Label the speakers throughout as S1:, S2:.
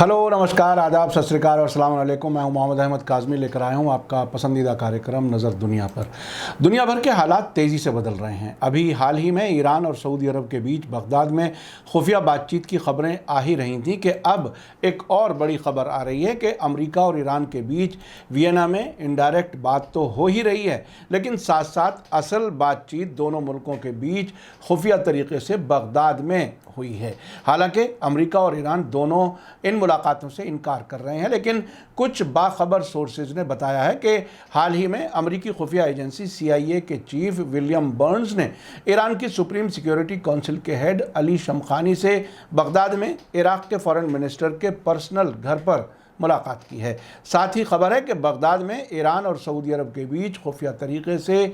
S1: Hello, नमस्कार, आदाब, सत श्री अकाल और अस्सलाम वालेकुम। मैं हूं मोहम्मद अहमद काज़मी, लेकर आया हूं आपका पसंदीदा कार्यक्रम नज़र दुनिया पर। दुनिया भर के हालात तेज़ी से बदल रहे हैं। अभी हाल ही में ईरान और सऊदी अरब के बीच बगदाद में खुफिया बातचीत की खबरें आ ही रही थीं कि अब एक और बड़ी खबर आ रही है कि अमेरिका और ईरान के बीच वियना में इनडायरेक्ट बात तो हो ही रही है, लेकिन साथ साथ असल बातचीत दोनों मुल्कों के बीच खुफिया तरीके से बगदाद में हुई है। हालांकि अमेरिका और ईरान दोनों इन मुलाकातों से इनकार कर रहे हैं, लेकिन कुछ बाखबर सोर्सेज ने बताया है कि हाल ही में अमेरिकी खुफिया एजेंसी CIA के चीफ विलियम बर्न्स ने ईरान की सुप्रीम सिक्योरिटी काउंसिल के हेड अली शमखानी से बगदाद में इराक के फॉरेन मिनिस्टर के पर्सनल घर पर मुलाकात की है। साथ ही खबर है कि बगदाद में ईरान और सऊदी अरब के बीच खुफिया तरीके से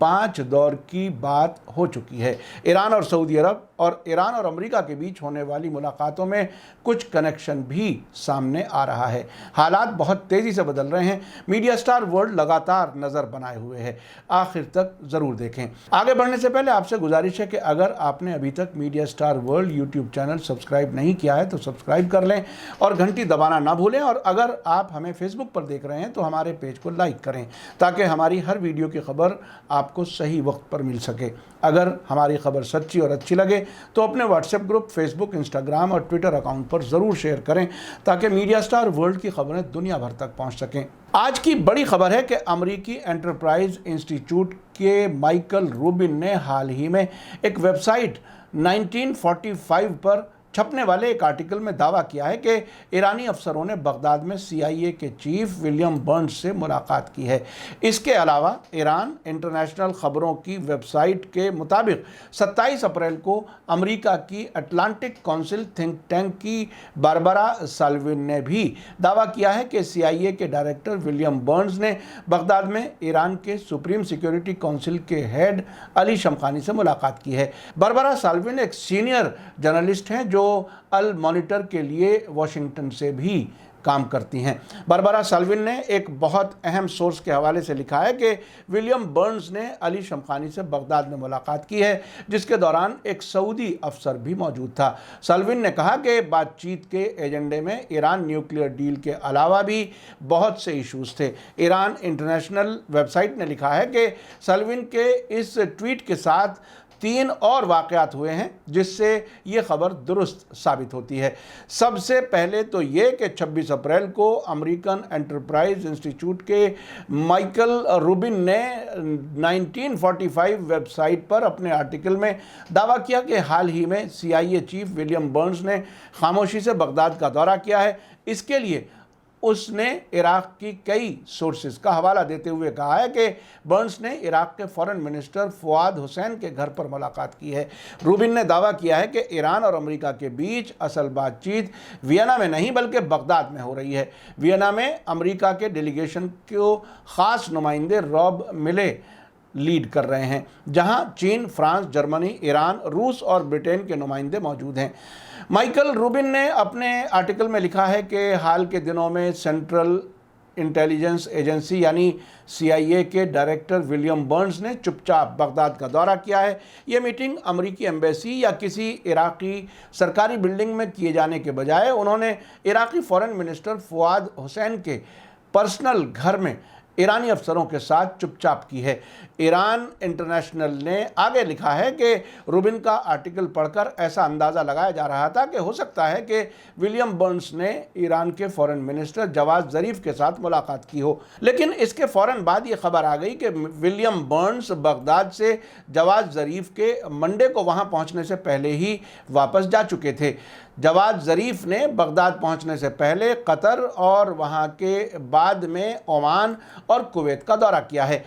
S1: 5 दौर की बात हो चुकी है। ईरान और सऊदी अरब और ईरान और अमेरिका के बीच होने वाली मुलाकातों में कुछ कनेक्शन भी सामने आ रहा है। हालात बहुत तेज़ी से बदल रहे हैं। मीडिया स्टार वर्ल्ड लगातार नज़र बनाए हुए है, आखिर तक ज़रूर देखें। आगे बढ़ने से पहले आपसे गुजारिश है कि अगर आपने अभी तक media star world YouTube channel subscribe नहीं किया है तो सब्सक्राइब कर लें और घंटी दबाना ना भूलें। और अगर आप हमें फेसबुक पर देख रहे हैं तो हमारे पेज को लाइक करें ताकि हमारी हर वीडियो की खबर आपको सही वक्त पर मिल सके। अगर हमारी खबर सच्ची और अच्छी लगे तो अपने व्हाट्सएप ग्रुप, फेसबुक, इंस्टाग्राम और ट्विटर अकाउंट पर ज़रूर शेयर करें ताकि मीडिया स्टार वर्ल्ड की खबरें दुनिया भर तक पहुंच सकें। आज की बड़ी खबर है कि अमेरिकी एंटरप्राइज इंस्टीट्यूट के माइकल रूबिन ने हाल ही में एक वेबसाइट 1945 पर छपने वाले एक आर्टिकल में दावा किया है कि ईरानी अफसरों ने बगदाद में CIA के चीफ विलियम बर्न्स से मुलाकात की है। इसके अलावा ईरान इंटरनेशनल खबरों की वेबसाइट के मुताबिक 27 अप्रैल को अमेरिका की अटलांटिक काउंसिल थिंक टैंक की बारबरा साल्विन ने भी दावा किया है कि CIA के डायरेक्टर विलियम बर्न्स ने बगदाद में ईरान के सुप्रीम सिक्योरिटी काउंसिल के हेड अली शमखानी से मुलाकात की है। बारबरा साल्विन एक सीनियर जर्नलिस्ट हैं जो अल मॉनिटर के लिए वाशिंगटन से भी काम करती हैं। बारबरा साल्विन ने एक बहुत अहम सोर्स के हवाले से लिखा है कि विलियम बर्न्स ने अली शमखानी से बगदाद में मुलाकात की है, जिसके दौरान एक सऊदी अफसर भी मौजूद था। साल्विन ने कहा कि बातचीत के एजेंडे में ईरान न्यूक्लियर डील के अलावा भी बहुत से इश्यूज थे। ईरान इंटरनेशनल वेबसाइट ने लिखा है कि साल्विन के इस ट्वीट के साथ 3 और वाक़यात हुए हैं जिससे ये खबर दुरुस्त साबित होती है। सबसे पहले तो ये कि 26 अप्रैल को अमेरिकन एंटरप्राइज इंस्टीट्यूट के माइकल रूबिन ने 1945 वेबसाइट पर अपने आर्टिकल में दावा किया कि हाल ही में CIA चीफ विलियम बर्न्स ने खामोशी से बगदाद का दौरा किया है। इसके लिए उसने इराक की कई सोर्सेज का हवाला देते हुए कहा है कि बर्न्स ने इराक के फॉरेन मिनिस्टर फुआद हुसैन के घर पर मुलाकात की है। रूबिन ने दावा किया है कि ईरान और अमेरिका के बीच असल बातचीत वियना में नहीं बल्कि बगदाद में हो रही है। वियना में अमेरिका के डेलीगेशन को ख़ास नुमाइंदे रॉब मिले लीड कर रहे हैं, जहां चीन, फ्रांस, जर्मनी, ईरान, रूस और ब्रिटेन के नुमाइंदे मौजूद हैं। माइकल रूबिन ने अपने आर्टिकल में लिखा है कि हाल के दिनों में सेंट्रल इंटेलिजेंस एजेंसी यानी CIA के डायरेक्टर विलियम बर्न्स ने चुपचाप बगदाद का दौरा किया है। ये मीटिंग अमेरिकी एम्बेसी या किसी इराकी सरकारी बिल्डिंग में किए जाने के बजाय उन्होंने इराकी फॉरेन मिनिस्टर फुआद हुसैन के पर्सनल घर में ईरानी अफसरों के साथ चुपचाप की है। ईरान इंटरनेशनल ने आगे लिखा है कि रूबिन का आर्टिकल पढ़कर ऐसा अंदाज़ा लगाया जा रहा था कि हो सकता है कि विलियम बर्न्स ने ईरान के फॉरेन मिनिस्टर जवाद ज़रीफ के साथ मुलाकात की हो, लेकिन इसके फ़ौरन बाद ये खबर आ गई कि विलियम बर्न्स बगदाद से जवाद ज़रीफ के मंडे को वहाँ पहुँचने से पहले ही वापस जा चुके थे। जवाद ज़रीफ ने बगदाद पहुंचने से पहले कतर और वहां के बाद में ओमान और कुवैत का दौरा किया है।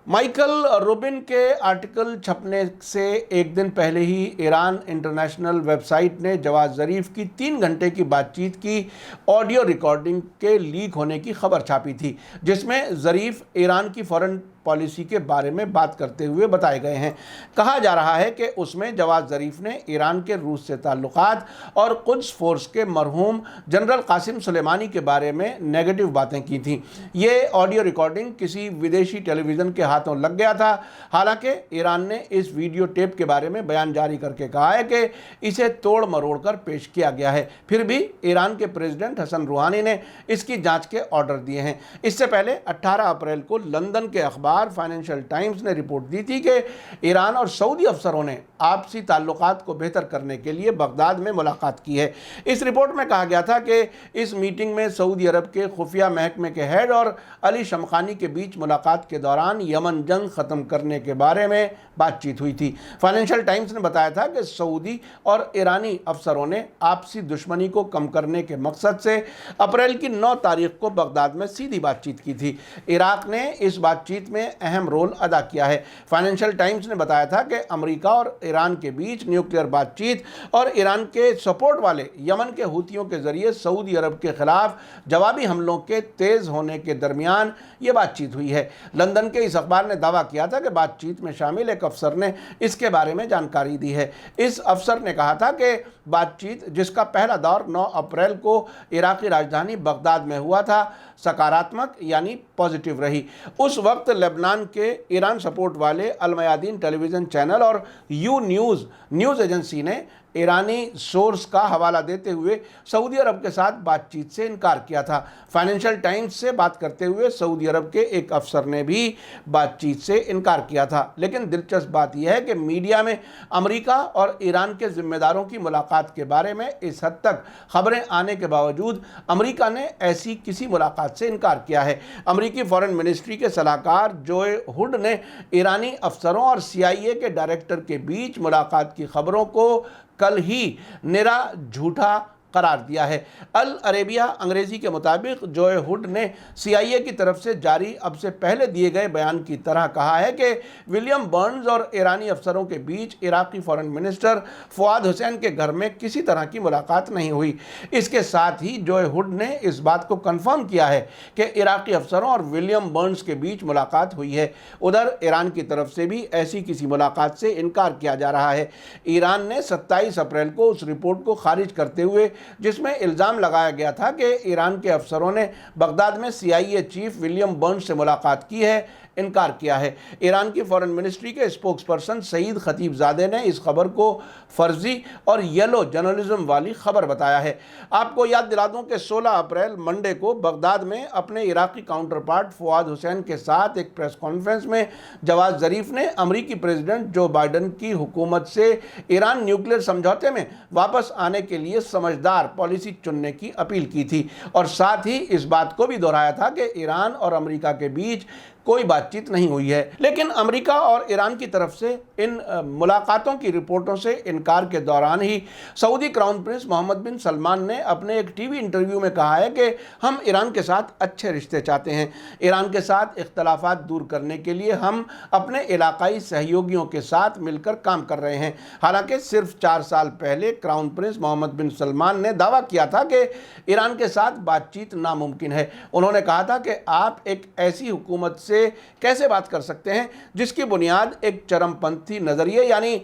S1: माइकल रूबिन के आर्टिकल छपने से एक दिन पहले ही ईरान इंटरनेशनल वेबसाइट ने जवाद ज़रीफ की 3 घंटे की बातचीत की ऑडियो रिकॉर्डिंग के लीक होने की खबर छापी थी, जिसमें ज़रीफ ईरान की फॉरेन पॉलिसी के बारे में बात करते हुए बताए गए हैं। कहा जा रहा है कि उसमें जवाद ज़रीफ ने ईरान के रूस से ताल्लुकात और कुद्स फोर्स के मरहूम जनरल कासिम सुलेमानी के बारे में नेगेटिव बातें की थी। ये ऑडियो रिकॉर्डिंग किसी विदेशी टेलीविज़न के हाथों लग गया था। हालांकि ईरान ने इस वीडियो टेप के बारे में बयान जारी करके कहा है कि इसे तोड़ मरोड़ कर पेश किया गया है। फिर भी ईरान के प्रेसिडेंट हसन रूहानी ने इसकी जांच के ऑर्डर दिए हैं। इससे पहले 18 अप्रैल को लंदन के अखबार फाइनेंशियल टाइम्स ने रिपोर्ट दी थी कि ईरान और सऊदी अफसरों ने आपसी ताल्लुकात को बेहतर करने के लिए बगदाद में मुलाकात की है। इस रिपोर्ट में कहा गया था कि इस मीटिंग में सऊदी अरब के खुफिया महकमे के हेड और अली शमखानी के बीच मुलाकात के दौरान यमन जंग ख़त्म करने के बारे में बातचीत हुई थी। फाइनेंशियल टाइम्स ने बताया था कि सऊदी और ईरानी अफसरों ने आपसी दुश्मनी को कम करने के मकसद से अप्रैल की 9 तारीख को बगदाद में सीधी बातचीत की थी। इराक ने इस बातचीत में अहम रोल अदा किया है। फाइनेंशियल टाइम्स ने बताया था कि अमेरिका और ईरान के बीच न्यूक्लियर बातचीत और ईरान के सपोर्ट वाले यमन के हूतियों के जरिए सऊदी अरब के खिलाफ जवाबी हमलों के तेज़ होने के दरमियान ये बातचीत हुई है। लंदन के इस अखबार ने दावा किया था कि बातचीत में शामिल एक अफसर ने इसके बारे में जानकारी दी है। इस अफसर ने कहा था कि बातचीत, जिसका पहला दौर 9 अप्रैल को इराकी राजधानी बगदाद में हुआ था, सकारात्मक यानी पॉजिटिव रही। उस वक्त लेबनान के ईरान सपोर्ट वाले अल मयादीन टेलीविज़न चैनल और यू न्यूज़ एजेंसी ने ईरानी सोर्स का हवाला देते हुए सऊदी अरब के साथ बातचीत से इनकार किया था। फाइनेंशियल टाइम्स से बात करते हुए सऊदी अरब के एक अफसर ने भी बातचीत से इनकार किया था। लेकिन दिलचस्प बात यह है कि मीडिया में अमेरिका और ईरान के जिम्मेदारों की मुलाकात के बारे में इस हद तक खबरें आने के बावजूद अमेरिका ने ऐसी किसी मुलाकात से इनकार किया है। अमेरिकी फॉरेन मिनिस्ट्री के सलाहकार जोए हुड ने ईरानी अफसरों और CIA के डायरेक्टर के बीच मुलाकात की खबरों को कल ही निरा झूठा करार दिया है। अल अरेबिया अंग्रेजी के मुताबिक जोए हुड ने CIA की तरफ से जारी अब से पहले दिए गए बयान की तरह कहा है कि विलियम बर्न्स और ईरानी अफसरों के बीच इराकी फॉरेन मिनिस्टर फवाद हुसैन के घर में किसी तरह की मुलाकात नहीं हुई। इसके साथ ही जोए हुड ने इस बात को कंफर्म किया है कि इराकी अफसरों और विलियम बर्न्स के बीच मुलाकात हुई है। उधर ईरान की तरफ से भी ऐसी किसी मुलाकात से इनकार किया जा रहा है। ईरान ने 27 अप्रैल को उस रिपोर्ट को खारिज करते हुए, जिसमें इल्ज़ाम लगाया गया था कि ईरान के अफसरों ने बगदाद में CIA चीफ विलियम बर्न्स से मुलाकात की है, इनकार किया है। ईरान की फॉरेन मिनिस्ट्री के स्पोक्स पर्सन सईद खतीबजादे ने इस खबर को फर्जी और येलो जर्नलिज्म वाली खबर बताया है। आपको याद दिला दूं कि 16 अप्रैल मंडे को बगदाद में अपने इराकी काउंटर पार्ट फवाद हुसैन के साथ एक प्रेस कॉन्फ्रेंस में जवाद ज़रीफ ने अमेरिकी प्रेसिडेंट जो बाइडन की हुकूमत से ईरान न्यूक्लियर समझौते में वापस आने के लिए समझदार पॉलिसी चुनने की अपील की थी और साथ ही इस बात को भी दोहराया था कि ईरान और अमेरिका के बीच कोई बातचीत नहीं हुई है। लेकिन अमेरिका और ईरान की तरफ से इन मुलाकातों की रिपोर्टों से इनकार के दौरान ही सऊदी क्राउन प्रिंस मोहम्मद बिन सलमान ने अपने एक टीवी इंटरव्यू में कहा है कि हम ईरान के साथ अच्छे रिश्ते चाहते हैं। ईरान के साथ इख्तलाफात दूर करने के लिए हम अपने इलाकाई सहयोगियों के साथ मिलकर काम कर रहे हैं। हालांकि सिर्फ 4 साल पहले क्राउन प्रिंस मोहम्मद बिन सलमान ने दावा किया था कि ईरान के साथ बातचीत नामुमकिन है। उन्होंने कहा था कि आप एक ऐसी हुकूमत से कैसे बात कर सकते हैं जिसकी बुनियाद एक चरमपंथी नजरिए यानी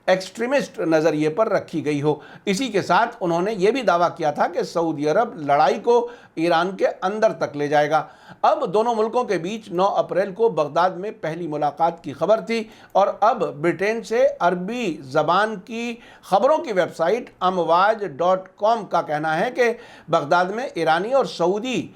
S1: एक्सट्रीमिस्ट नजरिए पर रखी गई हो। इसी के साथ उन्होंने ये भी दावा किया था कि सऊदी अरब लड़ाई को ईरान के अंदर तक ले जाएगा। अब दोनों मुल्कों के बीच 9 अप्रैल को बगदाद में पहली मुलाकात की खबर थी और अब ब्रिटेन से अरबी ज़बान की खबरों की वेबसाइट amwaj.com का कहना है कि बगदाद में ईरानी और सऊदी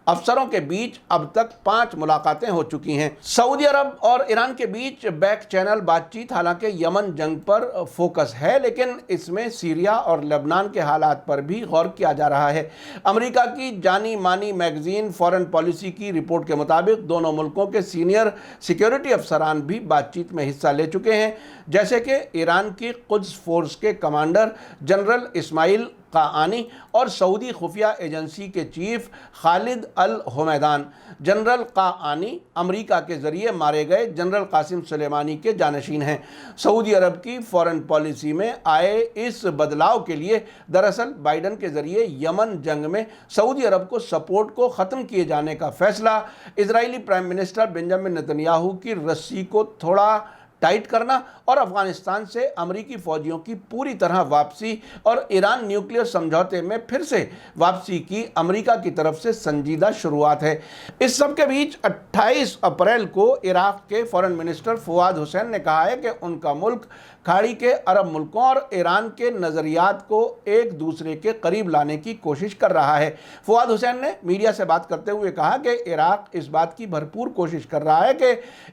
S1: अफसरों के बीच अब तक 5 मुलाकातें हो चुकी हैं। सऊदी अरब और ईरान के बीच बैक चैनल बातचीत हालांकि यमन जंग पर फोकस है, लेकिन इसमें सीरिया और लेबनान के हालात पर भी गौर किया जा रहा है। अमेरिका की जानी मानी मैगजीन फॉरेन पॉलिसी की रिपोर्ट के मुताबिक दोनों मुल्कों के सीनियर सिक्योरिटी अफसरान भी बातचीत में हिस्सा ले चुके हैं, जैसे कि ईरान की कुद्स फोर्स के कमांडर जनरल इस्माइल काआनी और सऊदी खुफिया एजेंसी के चीफ खालिद अल हुमैदान। जनरल काआनी अमेरिका के ज़रिए मारे गए जनरल कासिम सुलेमानी के जानशीन हैं। सऊदी अरब की फॉरेन पॉलिसी में आए इस बदलाव के लिए दरअसल बाइडन के ज़रिए यमन जंग में सऊदी अरब को सपोर्ट को ख़त्म किए जाने का फैसला, Israeli prime minister Benjamin Netanyahu की रस्सी को थोड़ा टाइट करना और अफगानिस्तान से अमरीकी फ़ौजियों की पूरी तरह वापसी और ईरान न्यूक्लियर समझौते में फिर से वापसी की अमरीका की तरफ से संजीदा शुरुआत है। इस सब के बीच 28 अप्रैल को इराक़ के फॉरेन मिनिस्टर फवाद हुसैन ने कहा है कि उनका मुल्क खाड़ी के अरब मुल्कों और ईरान के नज़रियात को एक दूसरे के करीब लाने की कोशिश कर रहा है। फवाद हुसैन ने मीडिया से बात करते हुए कहा कि इराक़ इस बात की भरपूर कोशिश कर रहा है कि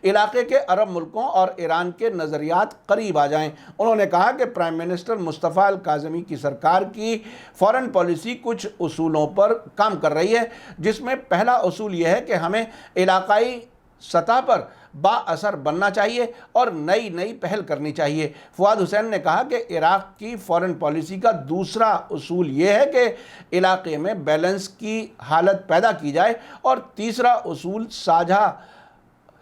S1: इलाके के अरब मुल्कों और ईरान के नज़रियात करीब आ जाएं। उन्होंने कहा कि प्राइम मिनिस्टर मुस्तफ़ा अल काज़मी की सरकार की फॉरेन पॉलिसी कुछ उसूलों पर काम कर रही है, जिसमें पहला उसूल यह है कि हमें इलाकाई सतह पर बाअसर बनना चाहिए और नई नई पहल करनी चाहिए। फवाद हुसैन ने कहा कि इराक़ की फॉरेन पॉलिसी का दूसरा उसूल ये है कि इलाके में बैलेंस की हालत पैदा की जाए और तीसरा उसूल साझा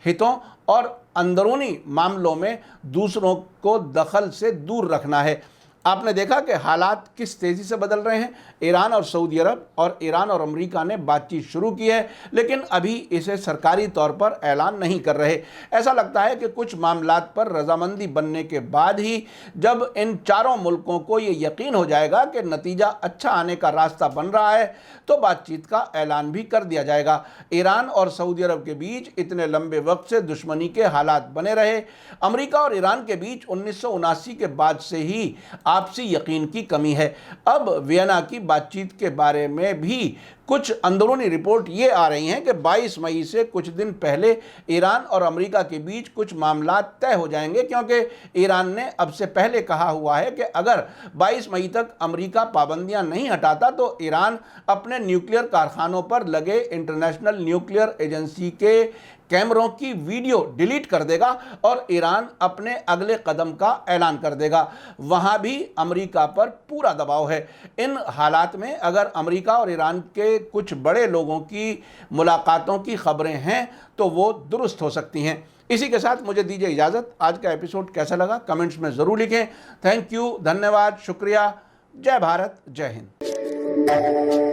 S1: हितों और अंदरूनी मामलों में दूसरों को दखल से दूर रखना है। आपने देखा कि हालात किस तेज़ी से बदल रहे हैं। ईरान और सऊदी अरब और ईरान और अमेरिका ने बातचीत शुरू की है, लेकिन अभी इसे सरकारी तौर पर ऐलान नहीं कर रहे। ऐसा लगता है कि कुछ मामलात पर रजामंदी बनने के बाद ही जब इन चारों मुल्कों को ये यकीन हो जाएगा कि नतीजा अच्छा आने का रास्ता बन रहा है तो बातचीत का ऐलान भी कर दिया जाएगा। ईरान और सऊदी अरब के बीच इतने लंबे वक्त से दुश्मनी के हालात बने रहे। अमेरिका और ईरान के बीच 1979 के बाद से ही आपसी यकीन की कमी है। अब वियना की बातचीत के बारे में भी कुछ अंदरूनी रिपोर्ट ये आ रही हैं कि 22 मई से कुछ दिन पहले ईरान और अमेरिका के बीच कुछ मामला तय हो जाएंगे, क्योंकि ईरान ने अब से पहले कहा हुआ है कि अगर 22 मई तक अमेरिका पाबंदियां नहीं हटाता तो ईरान अपने न्यूक्लियर कारखानों पर लगे इंटरनेशनल न्यूक्लियर एजेंसी के कैमरों की वीडियो डिलीट कर देगा और ईरान अपने अगले कदम का ऐलान कर देगा। वहाँ भी अमेरिका पर पूरा दबाव है। इन हालात में अगर अमेरिका और ईरान के कुछ बड़े लोगों की मुलाकातों की खबरें हैं तो वो दुरुस्त हो सकती हैं। इसी के साथ मुझे दीजिए इजाज़त। आज का एपिसोड कैसा लगा कमेंट्स में ज़रूर लिखें। थैंक यू, धन्यवाद, शुक्रिया। जय भारत, जय हिंद।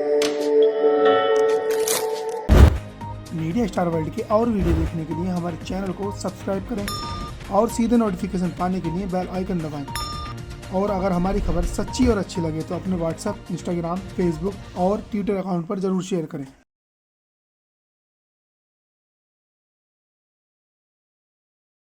S2: मीडिया स्टार वर्ल्ड के और वीडियो देखने के लिए हमारे चैनल को सब्सक्राइब करें और सीधे नोटिफिकेशन पाने के लिए बेल आइकन दबाएं। और अगर हमारी खबर सच्ची और अच्छी लगे तो अपने व्हाट्सएप, इंस्टाग्राम, फेसबुक और ट्विटर अकाउंट पर ज़रूर शेयर करें।